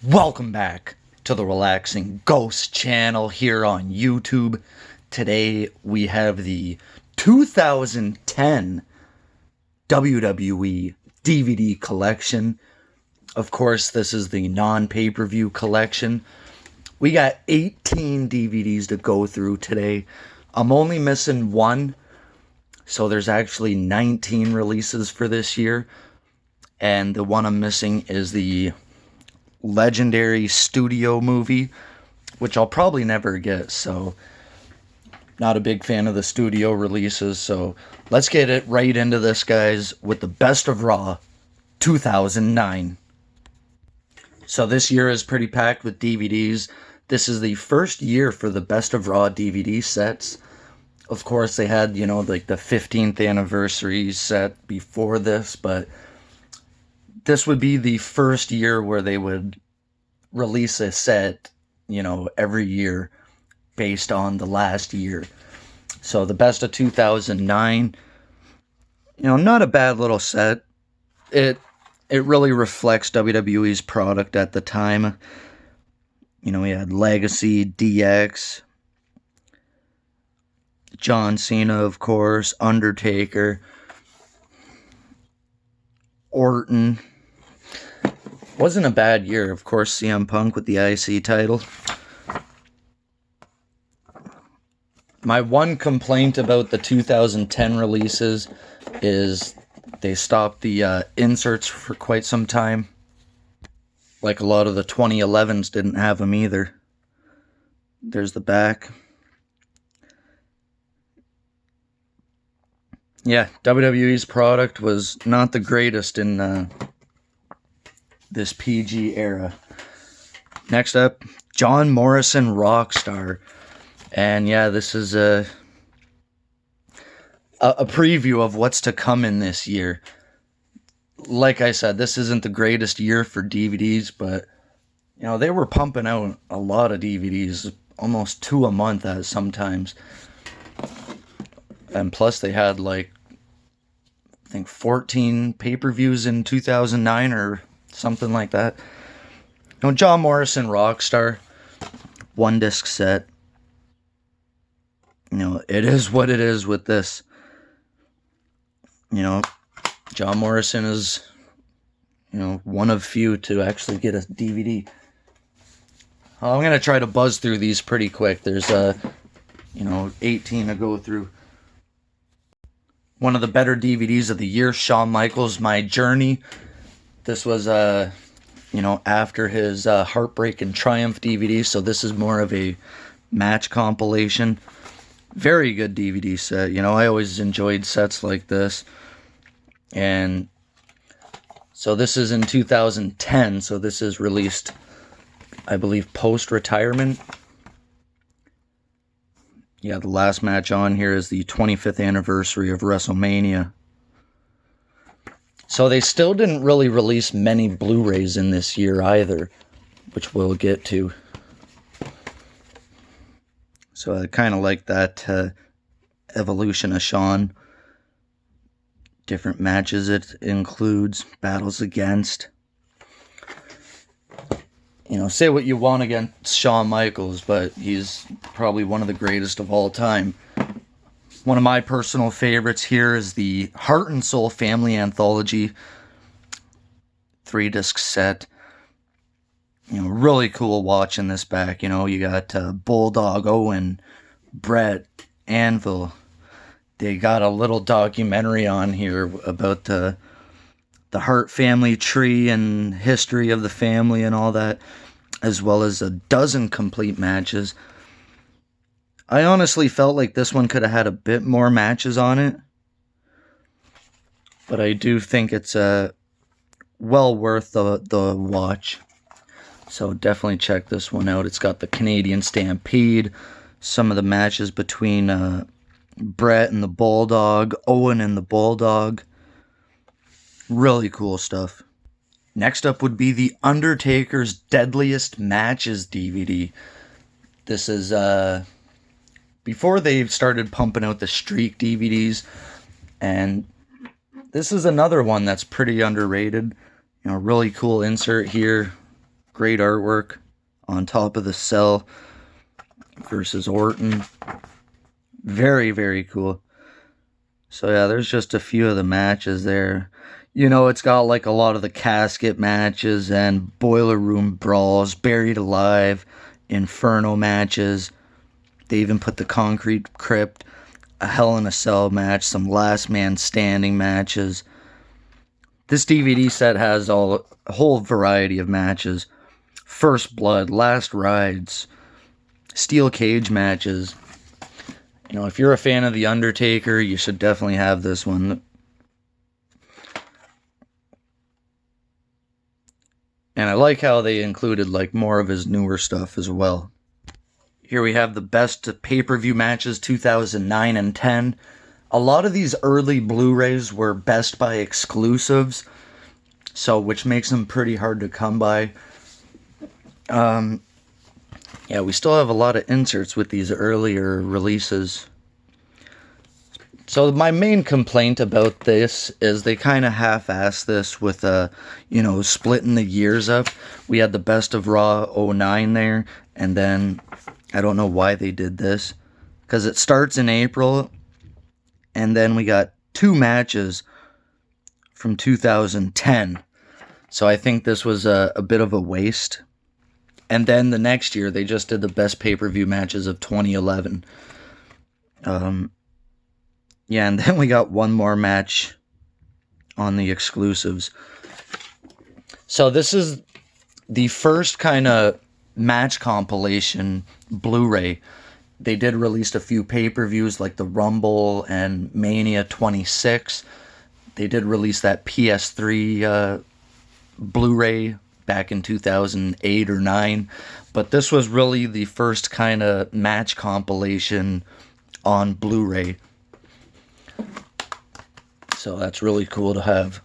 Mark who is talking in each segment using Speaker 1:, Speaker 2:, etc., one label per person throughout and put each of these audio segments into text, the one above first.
Speaker 1: Welcome back to the Relaxing Ghost channel here on YouTube. Today we have the 2010 WWE DVD collection. Of course, this is the non-pay-per-view collection. We got 18 DVDs to go through today. I'm only missing one, so there's actually 19 releases for this year. And the one I'm missing is the legendary studio movie, which I'll probably never get, so not a big fan of the studio releases. So let's get it right into this, guys, with the Best of Raw 2009. So this year is pretty packed with DVDs. This is the first year for the Best of Raw DVD sets. Of course, they had, like the 15th anniversary set before this, but this would be the first year where they would release a set, every year based on the last year. So the Best of 2009, not a bad little set. It really reflects WWE's product at the time. We had Legacy, DX, John Cena, of course, Undertaker, Orton. Wasn't a bad year. Of course, CM Punk with the IC title. My one complaint about the 2010 releases is they stopped the inserts for quite some time. Like a lot of the 2011s didn't have them either. There's the back. Yeah, WWE's product was not the greatest in this PG era. Next up, John Morrison Rockstar. And yeah, this is a preview of what's to come in this year. Like I said, this isn't the greatest year for DVDs, but they were pumping out a lot of DVDs, almost 2 a month sometimes. And plus they had I think 14 pay-per-views in 2009 or something like that. John Morrison Rockstar, 1-disc set. It is what it is with this. John Morrison is, one of few to actually get a DVD. I'm going to try to buzz through these pretty quick. There's 18 to go through. One of the better DVDs of the year, Shawn Michaels' My Journey. This was, after his Heartbreak and Triumph DVD, so this is more of a match compilation. Very good DVD set. I always enjoyed sets like this. And so this is in 2010, so this is released, I believe, post-retirement. Yeah, the last match on here is the 25th anniversary of WrestleMania. So they still didn't really release many Blu-rays in this year either, which we'll get to. So I kind of like that evolution of Shawn. Different matches it includes, battles against. Say what you want against Shawn Michaels, but he's probably one of the greatest of all time. One of my personal favorites here is the Heart and Soul Family Anthology 3-disc set. Really cool watching this back. You got Bulldog, Owen, Brett, Anvil. They got a little documentary on here about the Hart family tree and history of the family and all that, as well as a dozen complete matches. I honestly felt like this one could have had a bit more matches on it, but I do think it's well worth the watch. So definitely check this one out. It's got the Canadian Stampede, some of the matches between Brett and the Bulldog, Owen and the Bulldog. Really cool stuff. Next up would be the Undertaker's Deadliest Matches DVD. This is before they started pumping out the Streak DVDs, and this is another one that's pretty underrated. Really cool insert here. Great artwork on top of the cell versus Orton. Very, very cool. So yeah, there's just a few of the matches there. You know, it's got like a lot of the casket matches and boiler room brawls, buried alive, inferno matches. They even put the concrete crypt, a Hell in a Cell match, some last man standing matches. This DVD set has a whole variety of matches. First Blood, Last Rides, Steel Cage matches. You know, if you're a fan of The Undertaker, you should definitely have this one. And I like how they included like more of his newer stuff as well. Here we have the best pay-per-view matches 2009 and 10. A lot of these early Blu-rays were Best Buy exclusives, so which makes them pretty hard to come by. Yeah, we still have a lot of inserts with these earlier releases. So my main complaint about this is they kind of half-assed this with, you know, splitting the years up. We had the Best of Raw 09 there, and then I don't know why they did this, because it starts in April, and then we got 2 matches from 2010. So I think this was a bit of a waste. And then the next year, they just did the best pay-per-view matches of 2011. Yeah, and then we got one more match on the exclusives. So this is the first kind of match compilation Blu-ray. They did release a few pay-per-views like the Rumble and Mania 26. They did release that PS3 Blu-ray back in 2008 or 9. But this was really the first kind of match compilation on Blu-ray. So that's really cool to have.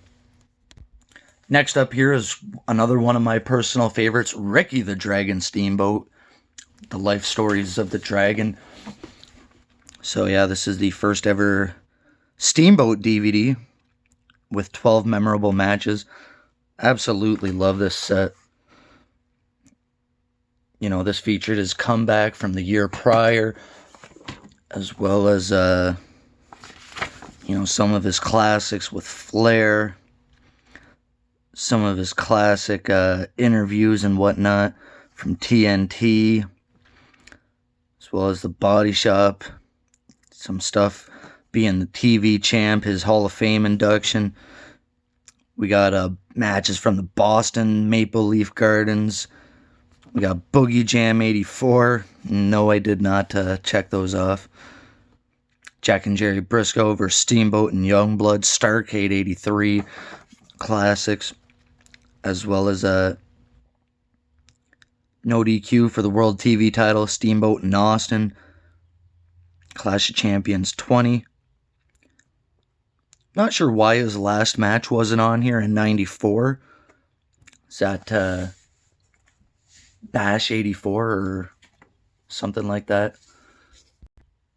Speaker 1: Next up here is another one of my personal favorites, Ricky the Dragon Steamboat. The life stories of the dragon. So yeah, this is the first ever Steamboat DVD with 12 memorable matches. Absolutely love this set. You know, this featured his comeback from the year prior, as well as, you know, some of his classics with Flair, some of his classic interviews and whatnot from TNT, as well as the Body Shop, some stuff being the TV champ, his Hall of Fame induction. We got matches from the Boston Maple Leaf Gardens. We got Boogie Jam 84. No, I did not check those off. Jack and Jerry Briscoe versus Steamboat and Youngblood. Starrcade 83. Classics. As well as No DQ for the World TV title. Steamboat and Austin. Clash of Champions 20. Not sure why his last match wasn't on here in 94. Is that Bash 84 or something like that?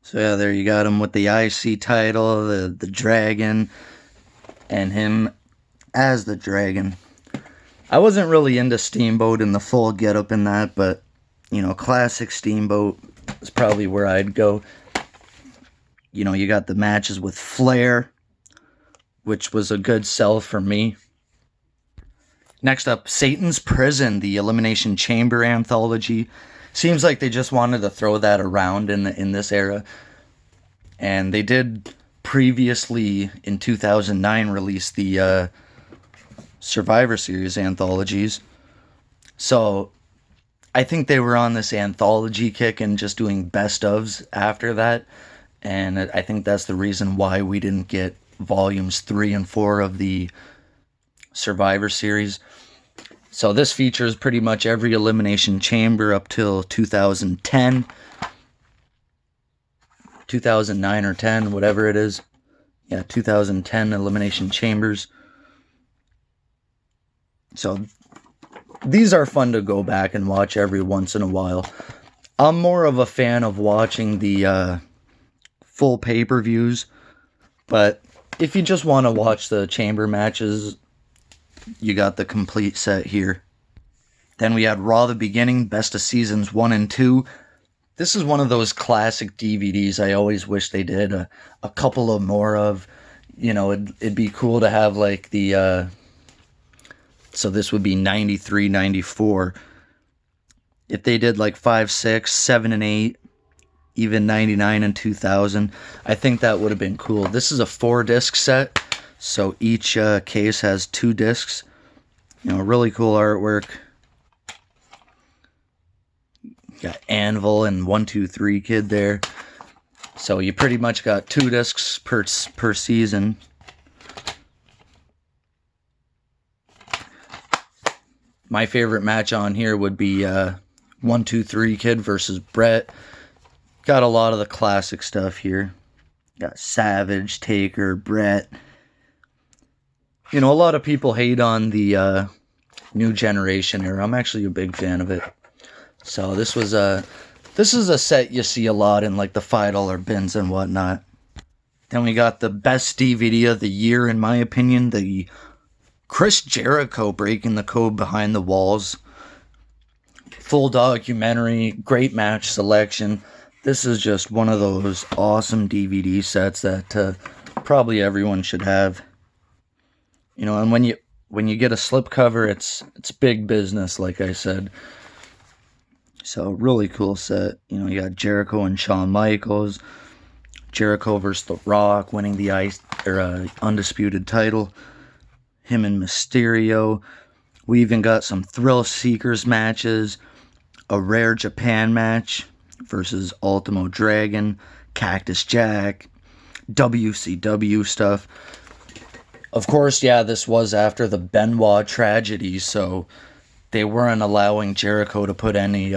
Speaker 1: So yeah, there you got him with the IC title, the Dragon, and him as the Dragon. I wasn't really into Steamboat in the full getup in that, but, you know, classic Steamboat is probably where I'd go. You know, you got the matches with Flair, which was a good sell for me. Next up, Satan's Prison, the Elimination Chamber Anthology. Seems like they just wanted to throw that around in this era. And they did previously, in 2009, release the Survivor Series anthologies. So I think they were on this anthology kick and just doing best ofs after that. And I think that's the reason why we didn't get volumes 3 and 4 of the Survivor Series. So this features pretty much every Elimination Chamber up till 2010. 2009 or 10, whatever it is. Yeah, 2010 Elimination Chambers. So these are fun to go back and watch every once in a while. I'm more of a fan of watching the full pay-per-views, but if you just want to watch the chamber matches, you got the complete set here. Then we had Raw the Beginning, Best of Seasons 1 and 2. This is one of those classic DVDs I always wish they did a couple of more of. You know, it'd be cool to have like the, so this would be 93, 94. If they did like 5, 6, 7, and 8, even 99 and 2000, I think that would have been cool. This is a 4-disc set, so each case has 2 discs. You know, really cool artwork. Got Anvil and 123 Kid there. So you pretty much got 2 discs per season. My favorite match on here would be 123 Kid versus Brett. Got a lot of the classic stuff here. Got Savage, Taker, Brett. You know, a lot of people hate on the New Generation era. I'm actually a big fan of it. So this is a set you see a lot in like the $5 bins and whatnot. Then we got the best DVD of the year, in my opinion, the Chris Jericho Breaking the Code Behind the Walls. Full documentary, great match selection. This is just one of those awesome DVD sets that probably everyone should have. You know, and when you get a slipcover, it's big business, like I said. So, really cool set. You know, you got Jericho and Shawn Michaels. Jericho versus The Rock, winning the undisputed title. Him and Mysterio. We even got some Thrill Seekers matches. A Rare Japan match versus Ultimo Dragon. Cactus Jack. WCW stuff. Of course, yeah, this was after the Benoit tragedy, so they weren't allowing Jericho to put any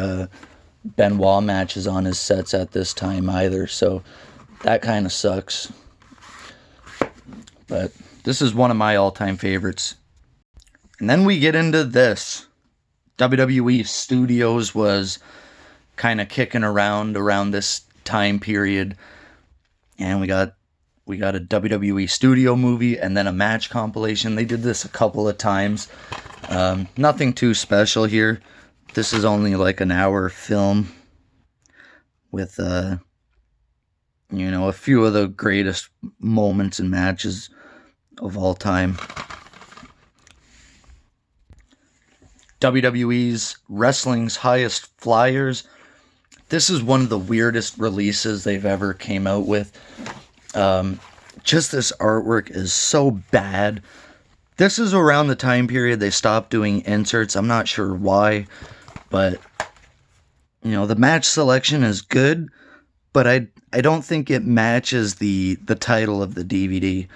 Speaker 1: Benoit matches on his sets at this time either, so that kind of sucks. But this is one of my all-time favorites. And then we get into this. WWE Studios was kind of kicking around this time period, and we got a WWE Studio movie and then a match compilation. They did this a couple of times. Nothing too special here. This is only like an hour film with, you know, a few of the greatest moments and matches of all time. WWE's Wrestling's Highest Flyers. This is one of the weirdest releases they've ever came out with. Just this artwork is so bad. This is around the time period they stopped doing inserts. I'm not sure why, but you know, the match selection is good, but I don't think it matches the title of the DVD.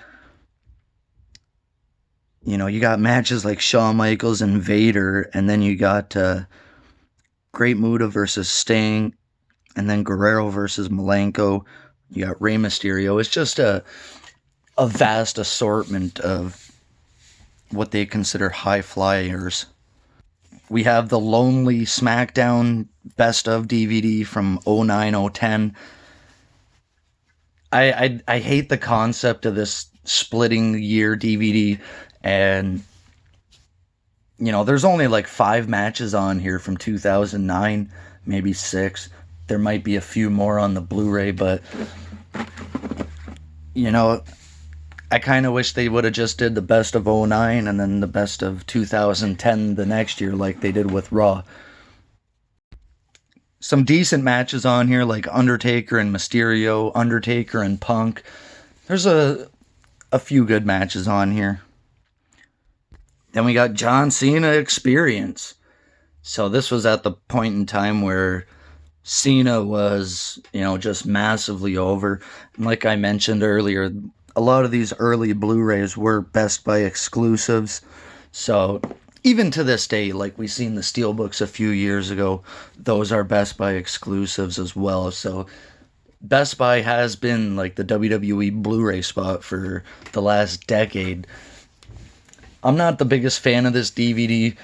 Speaker 1: You know, you got matches like Shawn Michaels and Vader, and then you got Great Muta versus Sting, and then Guerrero versus Malenko. You got Rey Mysterio. It's just a vast assortment of what they consider high flyers. We have the Lonely Smackdown Best of DVD from 09-010. I hate the concept of this splitting year DVD, and you know, there's only like 5 matches on here from 2009, maybe 6. There might be a few more on the Blu-ray, but you know, I kind of wish they would have just did the best of 09 and then the best of 2010 the next year like they did with Raw. Some decent matches on here like Undertaker and Mysterio, Undertaker and Punk. There's a few good matches on here. Then we got John Cena Experience. So this was at the point in time where Cena was, you know, just massively over. And like I mentioned earlier, a lot of these early Blu-rays were Best Buy exclusives. So even to this day, like we seen the Steelbooks a few years ago, those are Best Buy exclusives as well. So Best Buy has been like the WWE Blu-ray spot for the last decade. I'm not the biggest fan of this DVD.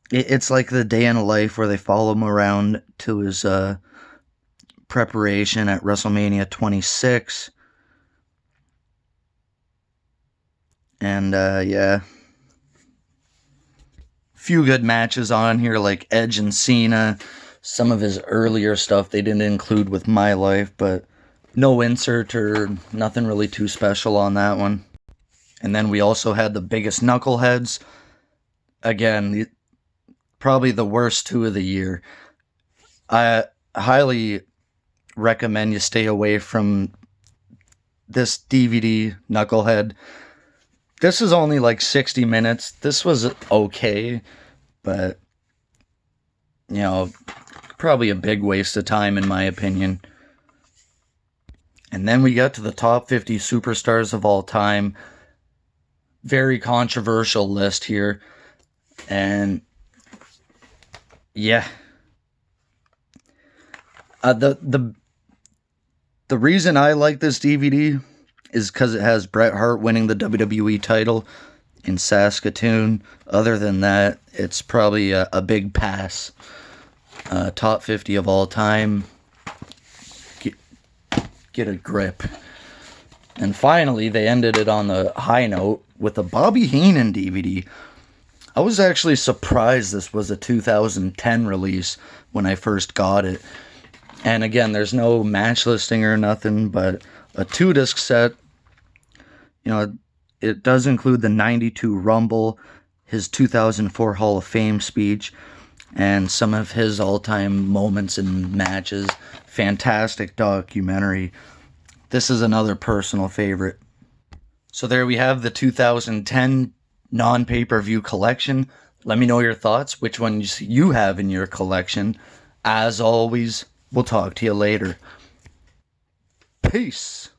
Speaker 1: It's like the day in a life where they follow him around to his preparation at WrestleMania 26. And yeah, few good matches on here, like Edge and Cena. Some of his earlier stuff they didn't include with My Life, but no insert or nothing really too special on that one. And then we also had the biggest knuckleheads. Again, probably the worst two of the year. I highly recommend you stay away from this DVD, Knucklehead. This is only like 60 minutes. This was okay, but, you know, probably a big waste of time in my opinion. And then we got to the top 50 superstars of all time. Very controversial list here. And yeah. The reason I like this DVD is because it has Bret Hart winning the WWE title in Saskatoon. Other than that, it's probably a big pass. Top 50 of all time. Get a grip. And finally, they ended it on the high note with a Bobby Heenan DVD. I was actually surprised this was a 2010 release when I first got it. And again, there's no match listing or nothing, but a 2-disc set. You know, it does include the 92 Rumble, his 2004 Hall of Fame speech, and some of his all-time moments and matches. Fantastic documentary. This is another personal favorite. So there we have the 2010 non-pay-per-view collection. Let me know your thoughts, which ones you have in your collection. As always, we'll talk to you later. Peace.